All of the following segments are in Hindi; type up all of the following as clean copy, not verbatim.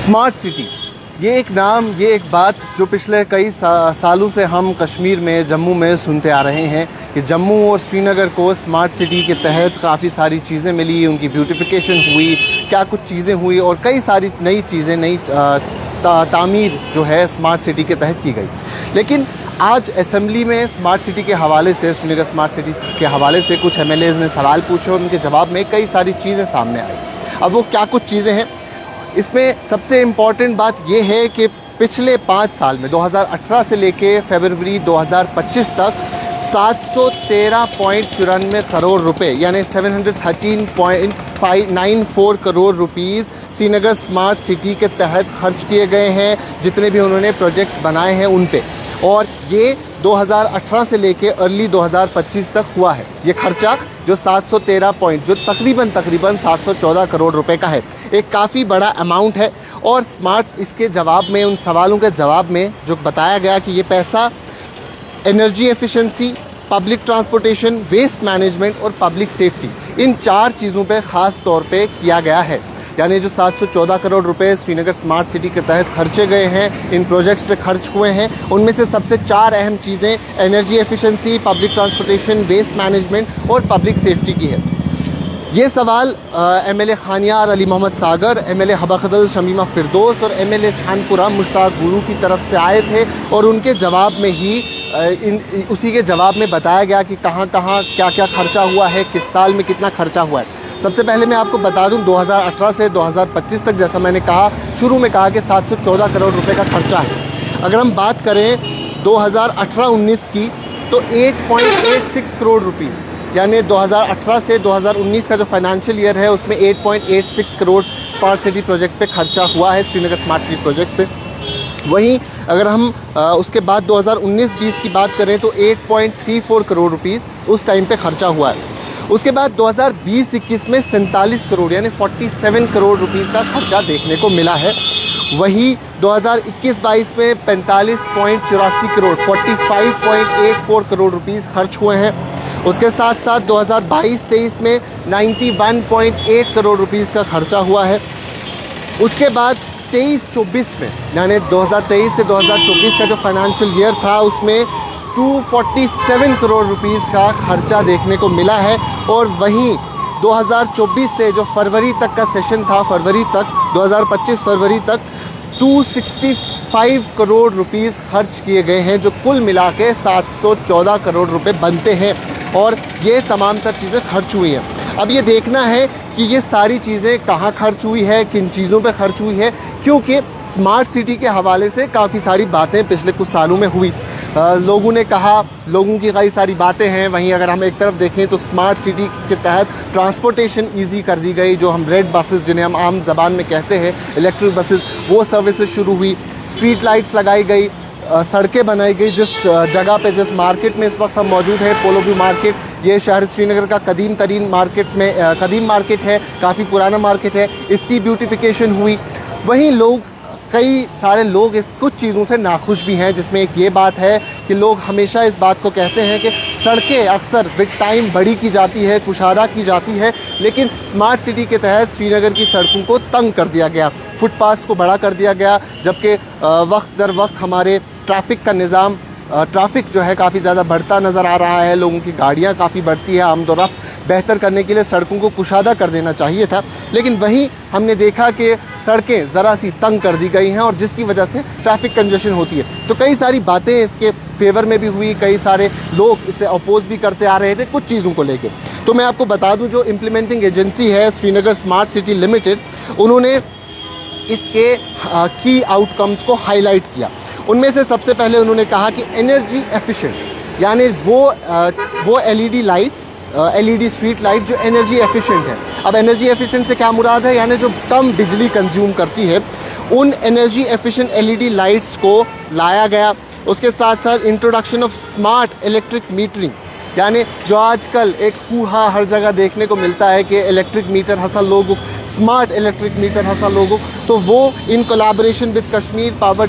स्मार्ट सिटी, ये एक नाम, ये एक बात जो पिछले कई सालों से हम कश्मीर में, जम्मू में सुनते आ रहे हैं कि जम्मू और श्रीनगर को स्मार्ट सिटी के तहत काफ़ी सारी चीज़ें मिली, उनकी ब्यूटिफिकेशन हुई, क्या कुछ चीज़ें हुई और कई सारी नई चीज़ें, नई तामीर जो है स्मार्ट सिटी के तहत की गई। लेकिन आज असेंबली में स्मार्ट सिटी के हवाले से, श्रीनगर स्मार्ट सिटी के हवाले से कुछ MLAs ने सवाल पूछे और उनके जवाब में कई सारी चीज़ें सामने आई। अब वो क्या कुछ चीज़ें हैं, इसमेमें सबसे इम्पॉर्टेंट बात यह है कि पिछले 5 साल में 2018 से लेके फरवरी 2025 तक 713.94 करोड़ रुपए यानी 713.94 crore rupees Srinagar smart city के तहत खर्च किए गए हैं, जितने भी उन्होंने प्रोजेक्ट्स बनाए हैं उन पे। और ये 2018 से लेके अर्ली 2025 तक हुआ है ये खर्चा, जो 713 जो तकरीबन 714 करोड़ रुपए का है, एक काफ़ी बड़ा अमाउंट है। और स्मार्ट इसके जवाब में, उन सवालों के जवाब में जो बताया गया कि ये पैसा energy efficiency, public transportation, waste management और पब्लिक सेफ्टी, इन 4 चीज़ों पे ख़ास तौर पे किया गया है। यानी जो 714 करोड़ रुपए श्रीनगर स्मार्ट सिटी के तहत खर्चे गए हैं, इन प्रोजेक्ट्स पे खर्च हुए हैं, उनमें से सबसे 4 अहम चीज़ें energy efficiency, public transportation, waste management और पब्लिक सेफ्टी की है। ये सवाल MLA खानियार अली मोहम्मद सागर, MLA हबखदल शमीमा फिरदौस और MLA छानपुरा मुश्ताक गुरु की तरफ से आए थे और उनके जवाब में ही उसी के जवाब में बताया गया कि कहाँ कहाँ क्या क्या खर्चा हुआ है, किस साल में कितना खर्चा हुआ है। सबसे पहले मैं आपको बता दूं 2018 से 2025 तक, जैसा मैंने कहा शुरू में कहा कि 714 करोड़ रुपए का खर्चा है। अगर हम बात करें 2018-19 की तो 8.86 करोड़ रुपीज़, यानी 2018 से 2019 का जो फाइनेंशियल ईयर है उसमें 8.86 करोड़ स्मार्ट सिटी प्रोजेक्ट पे खर्चा हुआ है, श्रीनगर स्मार्ट सिटी प्रोजेक्ट पे। वहीं अगर हम उसके बाद 2019-20 की बात करें तो 8.34 करोड़ रुपीज़ उस टाइम पे खर्चा हुआ है। उसके बाद 2020-21 में 47 करोड़ यानी 47 करोड़ रुपीज़ का खर्चा देखने को मिला है। वही 2021-22 में 45.84 करोड़ 45.84 करोड़ रुपीज़ खर्च हुए हैं। उसके साथ साथ 2022-23 में 91.8 करोड़ रुपीज़ का खर्चा हुआ है। उसके बाद 23-24 में, यानी 2023 से 2024 का जो फाइनेंशियल ईयर था उसमें 247 करोड़ रुपीज़ का खर्चा देखने को मिला है। और वहीं 2024 से जो फरवरी तक का सेशन था, फरवरी तक 2025 फरवरी तक 265 करोड़ रुपीज़ खर्च किए गए हैं, जो कुल मिला के 714 करोड़ रुपए बनते हैं। और ये तमाम तर चीज़ें खर्च हुई हैं। अब ये देखना है कि ये सारी चीज़ें कहाँ खर्च हुई है, किन चीज़ों पे खर्च हुई है, क्योंकि स्मार्ट सिटी के हवाले से काफ़ी सारी बातें पिछले कुछ सालों में हुई। लोगों ने कहा, लोगों की कई सारी बातें हैं। वहीं अगर हम एक तरफ देखें तो स्मार्ट सिटी के तहत ट्रांसपोर्टेशन ईजी कर दी गई, जो हम रेड बसेस जिन्हें हम आम ज़बान में कहते हैं, इलेक्ट्रिक बसेस, वो सर्विसेज शुरू हुई। स्ट्रीट लाइट्स लगाई गई, सड़कें बनाई गई। जिस जगह पे, जिस मार्केट में इस वक्त हम मौजूद हैं, पोलो व्यू मार्केट, ये शहर श्रीनगर का कदीम तरीन मार्केट में कदीम मार्केट है, काफ़ी पुराना मार्केट है, इसकी ब्यूटिफिकेशन हुई। वहीं कई सारे लोग इस कुछ चीज़ों से नाखुश भी हैं, जिसमें एक ये बात है कि लोग हमेशा इस बात को कहते हैं कि सड़कें अक्सर विद टाइम बड़ी की जाती है, कुशादा की जाती है, लेकिन स्मार्ट सिटी के तहत श्रीनगर की सड़कों को तंग कर दिया गया, फुटपाथ्स को बड़ा कर दिया गया, जबकि वक्त दर वक्त हमारे ट्रैफिक का निज़ाम, ट्रैफिक जो है काफ़ी ज़्यादा बढ़ता नज़र आ रहा है, लोगों की गाड़ियाँ काफ़ी बढ़ती है। आमदोरफ्त बेहतर करने के लिए सड़कों को कुशादा कर देना चाहिए था, लेकिन वहीं हमने देखा कि सड़कें ज़रा सी तंग कर दी गई हैं और जिसकी वजह से ट्रैफिक कंजेशन होती है। तो कई सारी बातें इसके फेवर में भी हुई, कई सारे लोग इसे अपोज भी करते आ रहे थे कुछ चीज़ों को लेके। तो मैं आपको बता दूं, जो इम्प्लीमेंटिंग एजेंसी है श्रीनगर स्मार्ट सिटी लिमिटेड, उन्होंने इसके की आउटकम्स को हाईलाइट किया। उनमें से सबसे पहले उन्होंने कहा कि एनर्जी एफिशिएंट, यानी वो LED lights, LED street light जो एनर्जी एफिशिएंट है। अब एनर्जी एफिशिएंट से क्या मुराद है, यानी जो कम बिजली कंज्यूम करती है, उन एनर्जी एफिशिएंट LED लाइट्स को लाया गया। उसके साथ साथ introduction of smart electric metering, यानी जो आजकल एक कूहा हर जगह देखने को मिलता है कि इलेक्ट्रिक मीटर हसल लोगों, स्मार्ट इलेक्ट्रिक मीटर हसल लोगों, तो वो in collaboration with Kashmir power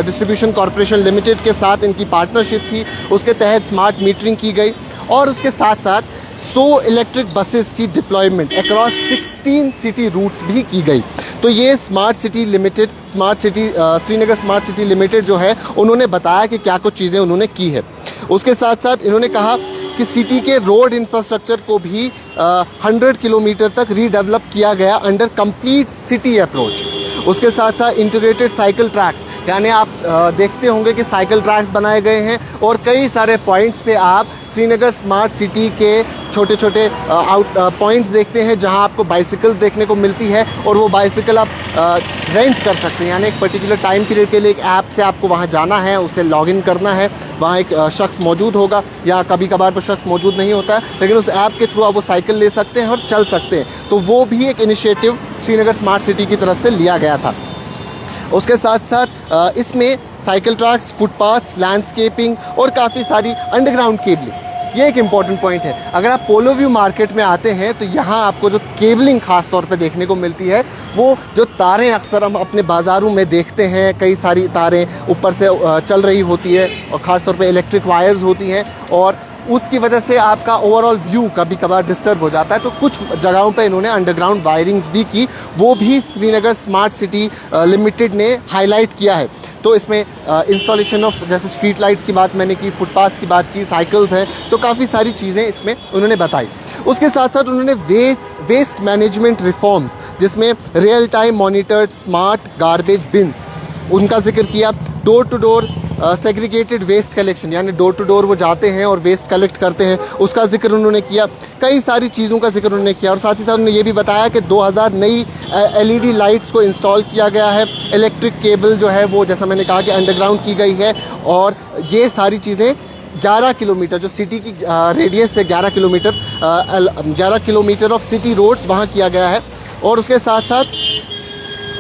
distribution corporation limited के साथ इनकी पार्टनरशिप थी, उसके तहत स्मार्ट मीटरिंग की गई। और उसके साथ साथ 100 इलेक्ट्रिक बसेस की डिप्लॉयमेंट अक्रॉस 16 सिटी रूट्स भी की गई। तो ये smart city Srinagar smart city limited जो है, उन्होंने बताया कि क्या कुछ चीज़ें उन्होंने की है। उसके साथ साथ इन्होंने कहा कि सिटी के रोड इंफ्रास्ट्रक्चर को भी 100 किलोमीटर तक रीडेवलप किया गया अंडर कंप्लीट सिटी अप्रोच। उसके साथ साथ इंटीग्रेटेड साइकिल ट्रैक्स, यानी आप देखते होंगे कि साइकिल ट्रैक्स बनाए गए हैं और कई सारे पॉइंट्स पे आप श्रीनगर स्मार्ट सिटी के छोटे छोटे पॉइंट्स देखते हैं जहां आपको बाइसिकल देखने को मिलती है और वो बाइसिकल आप रेंट कर सकते हैं। यानी एक पर्टिकुलर टाइम पीरियड के लिए एक ऐप से आपको वहां जाना है, उसे लॉगिन करना है, वहाँ एक शख्स मौजूद होगा या कभी कभार वो शख्स मौजूद नहीं होता है, लेकिन उस ऐप के थ्रू आप वो साइकिल ले सकते हैं और चल सकते हैं। तो वो भी एक इनिशिएटिव श्रीनगर स्मार्ट सिटी की तरफ से लिया गया था। उसके साथ साथ इसमें साइकिल ट्रैक्स, फुटपाथ्स, लैंडस्केपिंग और काफ़ी सारी अंडरग्राउंड केबलिंग, ये एक इम्पॉर्टेंट पॉइंट है। अगर आप पोलो व्यू मार्केट में आते हैं तो यहाँ आपको जो केबलिंग खास तौर पे देखने को मिलती है, वो जो तारें अक्सर हम अपने बाज़ारों में देखते हैं, कई सारी तारें ऊपर से चल रही होती है और ख़ास तौर पे इलेक्ट्रिक वायर्स होती हैं और उसकी वजह से आपका ओवरऑल व्यू कभी कभार डिस्टर्ब हो जाता है। तो कुछ जगहों पे इन्होंने अंडरग्राउंड वायरिंग्स भी की, वो भी श्रीनगर स्मार्ट सिटी लिमिटेड ने हाईलाइट किया है। तो इसमें इंस्टॉलेशन ऑफ, जैसे स्ट्रीट लाइट्स की बात मैंने की, फुटपाथ्स की बात की, साइकिल्स हैं, तो काफ़ी सारी चीज़ें इसमें उन्होंने बताई। उसके साथ साथ उन्होंने वेस्ट मैनेजमेंट रिफॉर्म्स, जिसमें real time monitored smart garbage bins, उनका जिक्र किया। Door to door segregated waste collection, यानी डोर टू डोर वो जाते हैं और वेस्ट कलेक्ट करते हैं, उसका जिक्र उन्होंने किया। कई सारी चीज़ों का जिक्र उन्होंने किया और साथ ही साथ उन्होंने ये भी बताया कि 2000 नई LED लाइट्स को इंस्टॉल किया गया है। इलेक्ट्रिक केबल जो है वो, जैसा मैंने कहा, कि अंडरग्राउंड की गई है और ये सारी चीज़ें 11 किलोमीटर, जो सिटी की रेडियस है 11 किलोमीटर ऑफ सिटी रोड्स वहाँ किया गया है। और उसके साथ साथ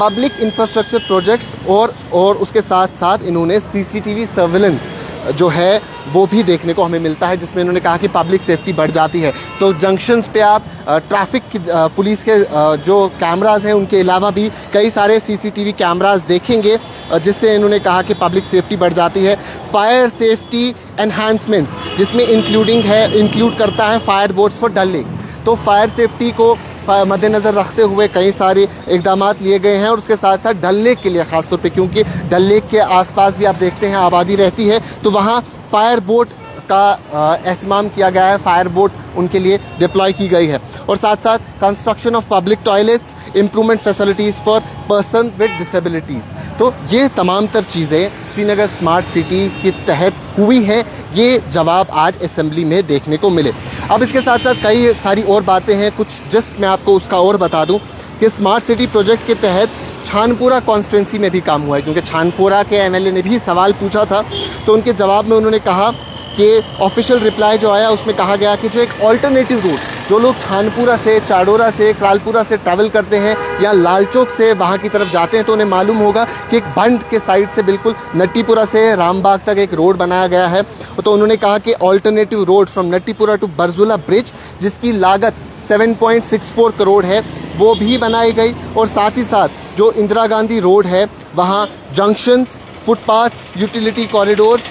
पब्लिक इंफ्रास्ट्रक्चर प्रोजेक्ट्स और उसके साथ साथ इन्होंने CCTV सर्विलेंस जो है वो भी देखने को हमें मिलता है, जिसमें इन्होंने कहा कि पब्लिक सेफ्टी बढ़ जाती है। तो जंक्शंस पे आप ट्रैफिक की पुलिस के जो कैमरास हैं उनके अलावा भी कई सारे CCTV कैमरास देखेंगे, जिससे इन्होंने कहा कि पब्लिक सेफ्टी बढ़ जाती है। फायर सेफ्टी एनहांसमेंट्स, जिसमें इंक्लूड करता है fire boats for Dal lake. तो फायर सेफ्टी को मद्देनज़र रखते हुए कई सारे इकदाम लिए गए हैं और उसके साथ साथ डल लेक के लिए ख़ासतौर पे, क्योंकि डल लेक के आसपास भी आप देखते हैं आबादी रहती है, तो वहाँ फायर बोट का एहतमाम किया गया है, फायर बोट उनके लिए डिप्लॉय की गई है। और साथ साथ construction of public toilets, improvement facilities for person with disabilities. तो ये तमाम तर चीज़ें श्रीनगर स्मार्ट सिटी के तहत हुई हैं, ये जवाब आज असेंबली में देखने को मिले। अब इसके साथ साथ कई सारी और बातें हैं, कुछ जस्ट मैं आपको उसका और बता दूं कि स्मार्ट सिटी प्रोजेक्ट के तहत छानपुरा कॉन्स्टिट्यूंसी में भी काम हुआ है, क्योंकि छानपुरा के MLA ने भी सवाल पूछा था, तो उनके जवाब में उन्होंने कहा कि ऑफिशियल रिप्लाई जो आया उसमें कहा गया कि जो एक ऑल्टरनेटिव रूट, जो लोग छानपुरा से, चाडोरा से, क्रालपुरा से ट्रैवल करते हैं या लाल चौक से वहाँ की तरफ जाते हैं, तो उन्हें मालूम होगा कि एक बंड के साइड से बिल्कुल नट्टीपुरा से रामबाग तक एक रोड बनाया गया है। तो उन्होंने कहा कि alternative road from Natipora to Barzulla bridge, जिसकी लागत 7.64 करोड़ है, वो भी बनाई गई। और साथ ही साथ जो इंदिरा गांधी रोड है, वहाँ जंक्शंस, फुटपाथ्स, यूटिलिटी कॉरिडोर्स,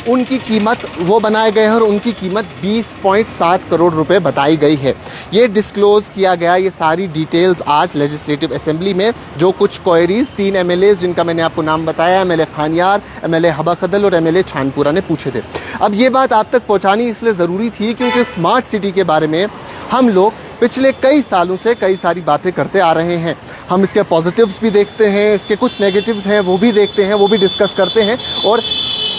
उनकी कीमत वो बनाए गए हैं और उनकी कीमत 20.7 करोड़ रुपए बताई गई है। ये डिस्क्लोज़ किया गया, ये सारी डिटेल्स आज लेजिस्लेटिव असेंबली में। जो कुछ क्वेरीज 3 MLAs जिनका मैंने आपको नाम बताया, MLA खानियार, MLA हबा खदल और MLA छानपुरा ने पूछे थे। अब ये बात आप तक पहुँचानी इसलिए ज़रूरी थी क्योंकि स्मार्ट सिटी के बारे में हम लोग पिछले कई सालों से कई सारी बातें करते आ रहे हैं। हम इसके पॉजिटिव्स भी देखते हैं, इसके कुछ नेगेटिव्स हैं वो भी देखते हैं, वो भी डिस्कस करते हैं। और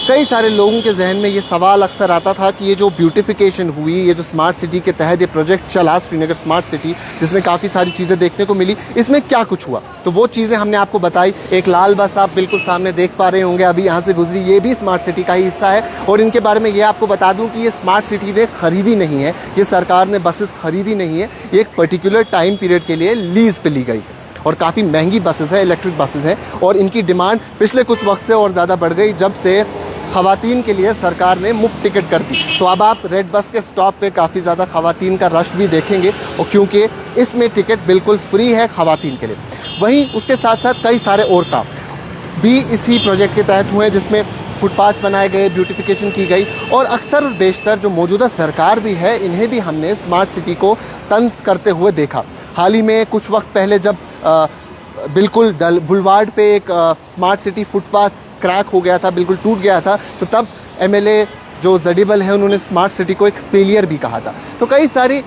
कई सारे लोगों के जहन में ये सवाल अक्सर आता था कि ये जो ब्यूटिफिकेशन हुई, ये जो स्मार्ट सिटी के तहत ये प्रोजेक्ट चला श्रीनगर स्मार्ट सिटी, जिसमें काफ़ी सारी चीज़ें देखने को मिली, इसमें क्या कुछ हुआ। तो वो चीज़ें हमने आपको बताई। एक लाल बस आप बिल्कुल सामने देख पा रहे होंगे, अभी यहाँ से गुजरी, ये भी स्मार्ट सिटी का ही हिस्सा है। और इनके बारे में ये आपको बता दूँ कि ये स्मार्ट सिटी ने खरीदी नहीं है, ये सरकार ने बसेस खरीदी नहीं है, ये एक पर्टिकुलर टाइम पीरियड के लिए लीज़ पे ली गई और काफ़ी महंगी बसेस है, इलेक्ट्रिक बसेस हैं। और इनकी डिमांड पिछले कुछ वक्त से और ज़्यादा बढ़ गई जब से ख़वातीन के लिए सरकार ने मुफ्त टिकट कर दी। तो अब आप रेड बस के स्टॉप पे काफ़ी ज़्यादा ख़वातीन का रश भी देखेंगे, और क्योंकि इसमें टिकट बिल्कुल फ्री है ख़वातीन के लिए। वहीं उसके साथ साथ कई सारे और काम भी इसी प्रोजेक्ट के तहत हुए, जिसमें फुटपाथ बनाए गए, ब्यूटिफिकेशन की गई। और अक्सर बेशतर जो मौजूदा सरकार भी है, इन्हें भी हमने स्मार्ट सिटी को तंज करते हुए देखा। हाल ही में कुछ वक्त पहले जब बिल्कुल बुलवार्ड पे एक स्मार्ट सिटी फुटपाथ क्रैक हो गया था, बिल्कुल टूट गया था, तो तब एमएलए जो जडीबल है उन्होंने स्मार्ट सिटी को एक फेलियर भी कहा था। तो कई सारी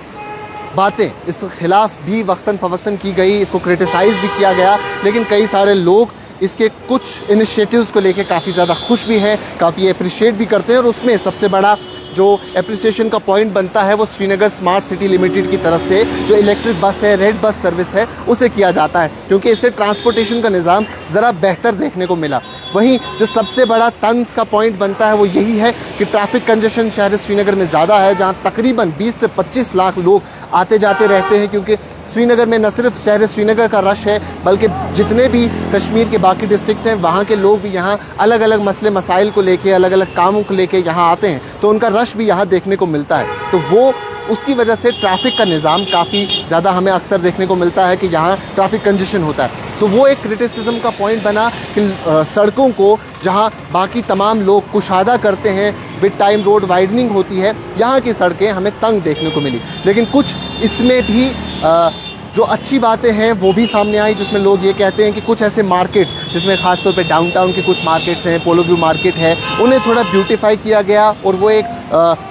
बातें इस खिलाफ भी वक्तन फवक्तन की गई, इसको क्रिटिसाइज़ भी किया गया, लेकिन कई सारे लोग इसके कुछ इनिशिएटिव्स को लेके काफ़ी ज़्यादा खुश भी हैं, काफ़ी अप्रिशिएट भी करते हैं। और उसमें सबसे बड़ा जो एप्रिसिएशन का पॉइंट बनता है वो श्रीनगर स्मार्ट सिटी लिमिटेड की तरफ से जो इलेक्ट्रिक बस है, रेड बस सर्विस है, उसे किया जाता है, क्योंकि इससे ट्रांसपोर्टेशन का निज़ाम ज़रा बेहतर देखने को मिला। वहीं जो सबसे बड़ा तंज का पॉइंट बनता है वो यही है कि ट्रैफिक कंजेशन शहर श्रीनगर में ज़्यादा है, जहाँ तकरीबन 20 से 25 लाख लोग आते जाते रहते हैं, क्योंकि श्रीनगर में न सिर्फ शहर श्रीनगर का रश है, बल्कि जितने भी कश्मीर के बाकी डिस्ट्रिक्ट्स हैं वहाँ के लोग भी यहाँ अलग अलग मसले मसाइल को लेके, अलग अलग कामों को लेके यहाँ आते हैं, तो उनका रश भी यहाँ देखने को मिलता है। तो वो उसकी वजह से ट्रैफिक का निज़ाम काफ़ी ज़्यादा हमें अक्सर देखने को मिलता है कि यहाँ ट्रैफिक कंजेशन होता है। तो वो एक क्रिटिसिज्म का पॉइंट बना कि सड़कों को जहाँ बाकी तमाम लोग कुशादा करते हैं, विद टाइम रोड वाइडनिंग होती है, यहाँ की सड़कें हमें तंग देखने को मिली। लेकिन कुछ इसमें भी जो अच्छी बातें हैं वो भी सामने आई, जिसमें लोग ये कहते हैं कि कुछ ऐसे मार्केट्स, जिसमें ख़ासतौर पे डाउनटाउन के कुछ मार्केट्स हैं, पोलो व्यू मार्केट है, उन्हें थोड़ा ब्यूटीफाई किया गया और वो एक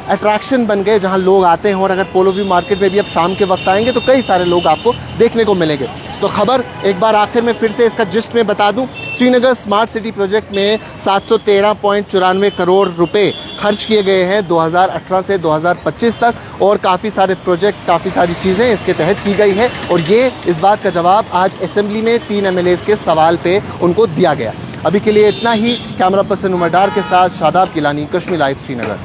अट्रैक्शन बन गए जहां लोग आते हैं। और अगर पोलो व्यू मार्केट में भी अब शाम के वक्त आएंगे तो कई सारे लोग आपको देखने को मिलेंगे। तो खबर एक बार आखिर में फिर से इसका जिस्ट में बता दूं, श्रीनगर स्मार्ट सिटी प्रोजेक्ट में 713.94 करोड़ रुपए खर्च किए गए हैं 2018 से 2025 तक, और काफ़ी सारे प्रोजेक्ट्स, काफ़ी सारी चीज़ें इसके तहत की गई है। और ये इस बात का जवाब आज असेंबली में 3 एमएलएज के सवाल पे उनको दिया गया। अभी के लिए इतना ही। कैमरा पर्सन उमर डार के साथ शादाब गिलानी, कश्मीर लाइव, श्रीनगर।